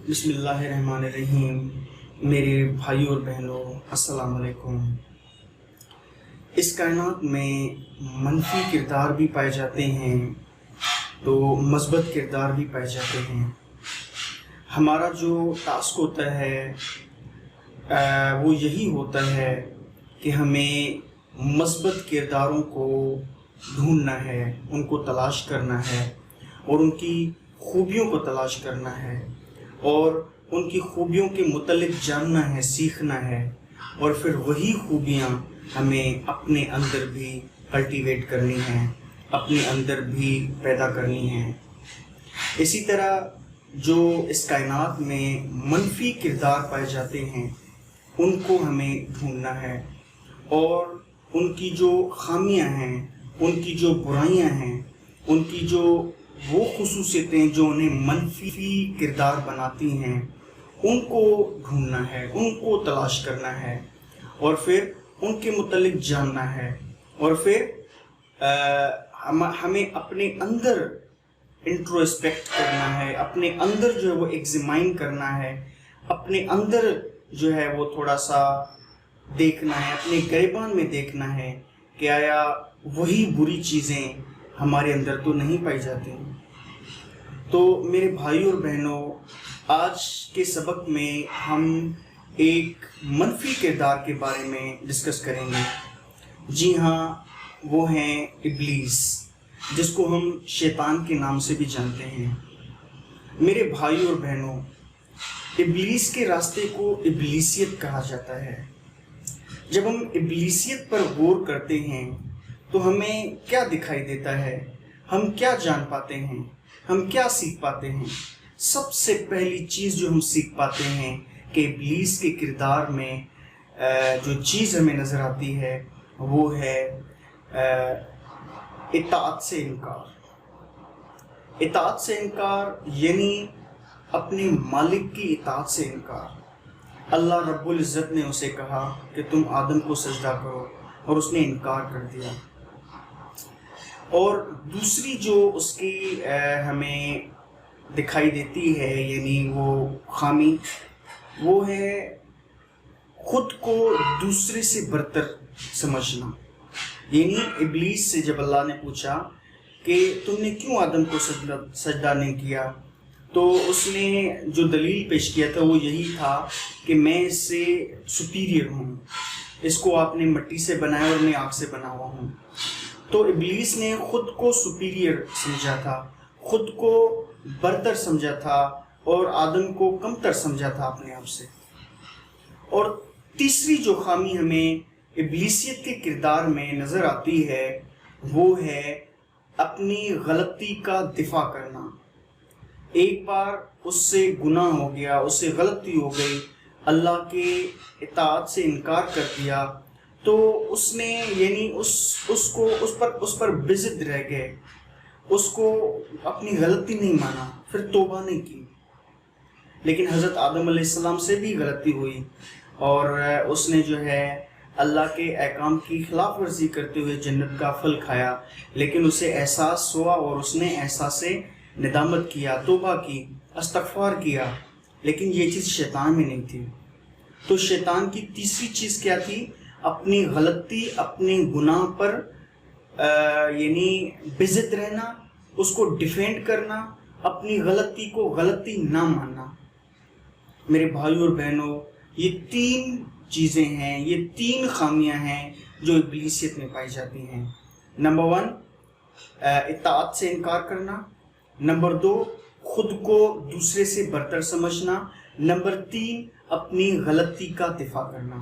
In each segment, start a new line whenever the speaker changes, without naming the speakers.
بسم اللہ الرحمن الرحیم۔ میرے بھائیوں اور بہنوں السلام علیکم۔ اس کائنات میں منفی کردار بھی پائے جاتے ہیں تو مثبت کردار بھی پائے جاتے ہیں۔ ہمارا جو ٹاسک ہوتا ہے وہ یہی ہوتا ہے کہ ہمیں مثبت کرداروں کو ڈھونڈنا ہے، ان کو تلاش کرنا ہے اور ان کی خوبیوں کو تلاش کرنا ہے اور ان کی خوبیوں کے متعلق جاننا ہے، سیکھنا ہے، اور پھر وہی خوبیاں ہمیں اپنے اندر بھی کلٹیویٹ کرنی ہیں، اپنے اندر بھی پیدا کرنی ہیں۔ اسی طرح جو اس کائنات میں منفی کردار پائے جاتے ہیں ان کو ہمیں ڈھونڈنا ہے اور ان کی جو خامیاں ہیں، ان کی جو برائیاں ہیں، ان کی جو وہ خصوصیتیں جو انہیں منفی کردار بناتی ہیں ان کو ڈھونڈنا ہے، ان کو تلاش کرنا ہے اور پھر ان کے متعلق جاننا ہے، اور پھر ہمیں اپنے اندر انٹروسپیکٹ کرنا ہے، اپنے اندر جو ہے وہ ایگزامائن کرنا ہے، اپنے اندر جو ہے وہ تھوڑا سا دیکھنا ہے، اپنے گریبان میں دیکھنا ہے کہ آیا وہی بری چیزیں ہمارے اندر تو نہیں پائی جاتی۔ تو میرے بھائیوں اور بہنوں، آج کے سبق میں ہم ایک منفی کردار کے بارے میں ڈسکس کریں گے۔ جی ہاں، وہ ہیں ابلیس، جس کو ہم شیطان کے نام سے بھی جانتے ہیں۔ میرے بھائیوں اور بہنوں، ابلیس کے راستے کو ابلیسیت کہا جاتا ہے۔ جب ہم ابلیسیت پر غور کرتے ہیں تو ہمیں کیا دکھائی دیتا ہے، ہم کیا جان پاتے ہیں، ہم کیا سیکھ پاتے ہیں؟ سب سے پہلی چیز جو ہم سیکھ پاتے ہیں کہ ابلیس کے کردار میں جو چیز ہمیں نظر آتی ہے وہ ہے اطاعت سے انکار۔ اطاعت سے انکار یعنی اپنے مالک کی اطاعت سے انکار۔ اللہ رب العزت نے اسے کہا کہ تم آدم کو سجدہ کرو اور اس نے انکار کر دیا۔ اور دوسری جو اس کی ہمیں دکھائی دیتی ہے یعنی وہ خامی، وہ ہے خود کو دوسرے سے برتر سمجھنا۔ یعنی ابلیس سے جب اللہ نے پوچھا کہ تم نے کیوں آدم کو سجدہ نہیں کیا، تو اس نے جو دلیل پیش کیا تھا وہ یہی تھا کہ میں اس سے سپیریئر ہوں، اس کو آپ نے مٹی سے بنایا اور میں آگ سے بنا ہوا ہوں۔ تو ابلیس نے خود کو سپیریئر سمجھا تھا، خود کو برتر سمجھا تھا اور آدم کو کمتر سمجھا تھا اپنے آپ سے۔ اور تیسری جو خامی ہمیں ابلیسیت کے کردار میں نظر آتی ہے وہ ہے اپنی غلطی کا دفاع کرنا۔ ایک بار اس سے گناہ ہو گیا، اس سے غلطی ہو گئی، اللہ کے اطاعت سے انکار کر دیا، تو اس نے یعنی اس پر بضد رہ گئے، اس کو اپنی غلطی نہیں مانا، پھر توبہ نہیں کی۔ لیکن حضرت آدم علیہ السلام سے بھی غلطی ہوئی اور اس نے جو ہے اللہ کے احکام کی خلاف ورزی کرتے ہوئے جنت کا پھل کھایا، لیکن اسے احساس ہوا اور اس نے احساس ندامت کیا، توبہ کی، استغفار کیا، لیکن یہ چیز شیطان میں نہیں تھی۔ تو شیطان کی تیسری چیز کیا تھی؟ اپنی غلطی، اپنے گناہ پر یعنی بضد رہنا، اس کو ڈیفینڈ کرنا، اپنی غلطی کو غلطی نہ ماننا۔ میرے بھائیوں اور بہنوں، یہ تین چیزیں ہیں، یہ تین خامیاں ہیں جو ابلیسیت میں پائی جاتی ہیں۔ نمبر 1 اطاعت سے انکار کرنا، نمبر 2 خود کو دوسرے سے برتر سمجھنا، نمبر 3 اپنی غلطی کا دفاع کرنا۔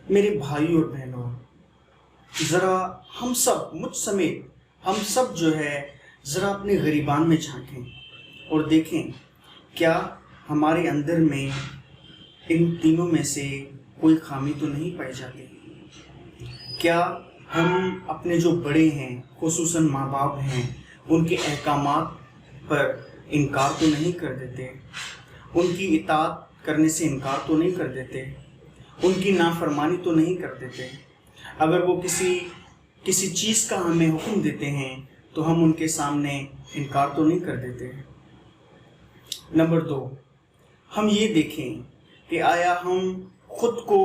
میرے بھائیوں اور بہنوں، ذرا ہم سب، مجھ سمیت ہم سب جو ہے ذرا اپنے گریبان میں جھانکیں اور دیکھیں کیا ہمارے اندر میں ان تینوں میں سے کوئی خامی تو نہیں پائی جاتی؟ کیا ہم اپنے جو بڑے ہیں، خصوصاً ماں باپ ہیں، ان کے احکامات پر انکار تو نہیں کر دیتے؟ ان کی اطاعت کرنے سے انکار تو نہیں کر دیتے؟ ان کی نافرمانی تو نہیں کر دیتے؟ اگر وہ کسی چیز کا ہمیں حکم دیتے ہیں تو ہم ان کے سامنے انکار تو نہیں کر دیتے؟ نمبر 2 ہم یہ دیکھیں کہ آیا ہم خود کو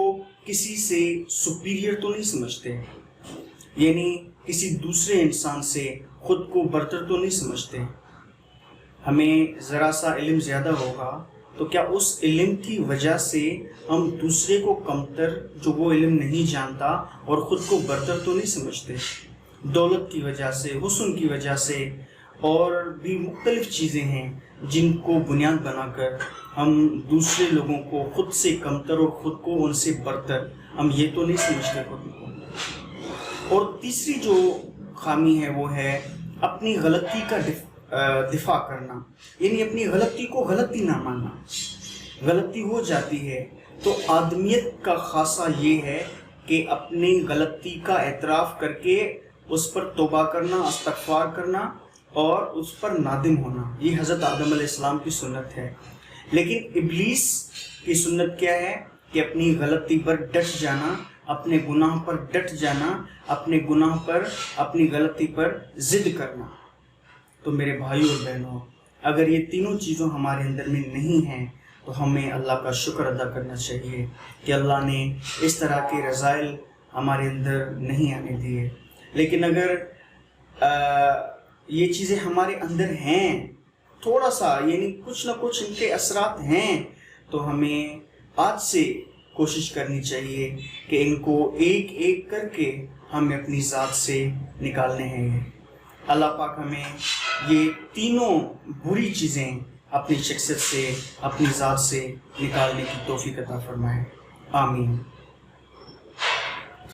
کسی سے سپیریئر تو نہیں سمجھتے، یعنی کسی دوسرے انسان سے خود کو برتر تو نہیں سمجھتے. ہمیں ذرا سا علم زیادہ ہوگا تو کیا اس علم کی وجہ سے ہم دوسرے کو کمتر جو وہ علم نہیں جانتا اور خود کو برتر تو نہیں سمجھتے؟ دولت کی وجہ سے، حسن کی وجہ سے، اور بھی مختلف چیزیں ہیں جن کو بنیاد بنا کر ہم دوسرے لوگوں کو خود سے کمتر اور خود کو ان سے برتر ہم یہ تو نہیں سمجھتے خود کو. اور تیسری جو خامی ہے وہ ہے اپنی غلطی کا دفاع کرنا، یعنی اپنی غلطی کو غلطی نہ ماننا. غلطی ہو جاتی ہے تو آدمیت کا خاصہ یہ ہے کہ اپنی غلطی کا اعتراف کر کے اس پر توبہ کرنا، استغفار کرنا اور اس پر نادم ہونا. یہ حضرت آدم علیہ السلام کی سنت ہے. لیکن ابلیس کی سنت کیا ہے کہ اپنی غلطی پر ڈٹ جانا، اپنے گناہ پر ڈٹ جانا، اپنے گناہ پر، اپنی غلطی پر ضد کرنا. تو میرے بھائیوں اور بہنوں، اگر یہ تینوں چیزوں ہمارے اندر میں نہیں ہیں تو ہمیں اللہ کا شکر ادا کرنا چاہیے کہ اللہ نے اس طرح کے رذائل ہمارے اندر نہیں آنے دیے. لیکن اگر یہ چیزیں ہمارے اندر ہیں تھوڑا سا، یعنی کچھ نہ کچھ ان کے اثرات ہیں، تو ہمیں آج سے کوشش کرنی چاہیے کہ ان کو ایک ایک کر کے ہمیں اپنی ذات سے نکالنے ہیں. اللہ پاک ہمیں یہ تینوں بری چیزیں اپنی شخصیت سے، اپنی ذات سے نکالنے کی توفیق عطا فرمائے. آمین.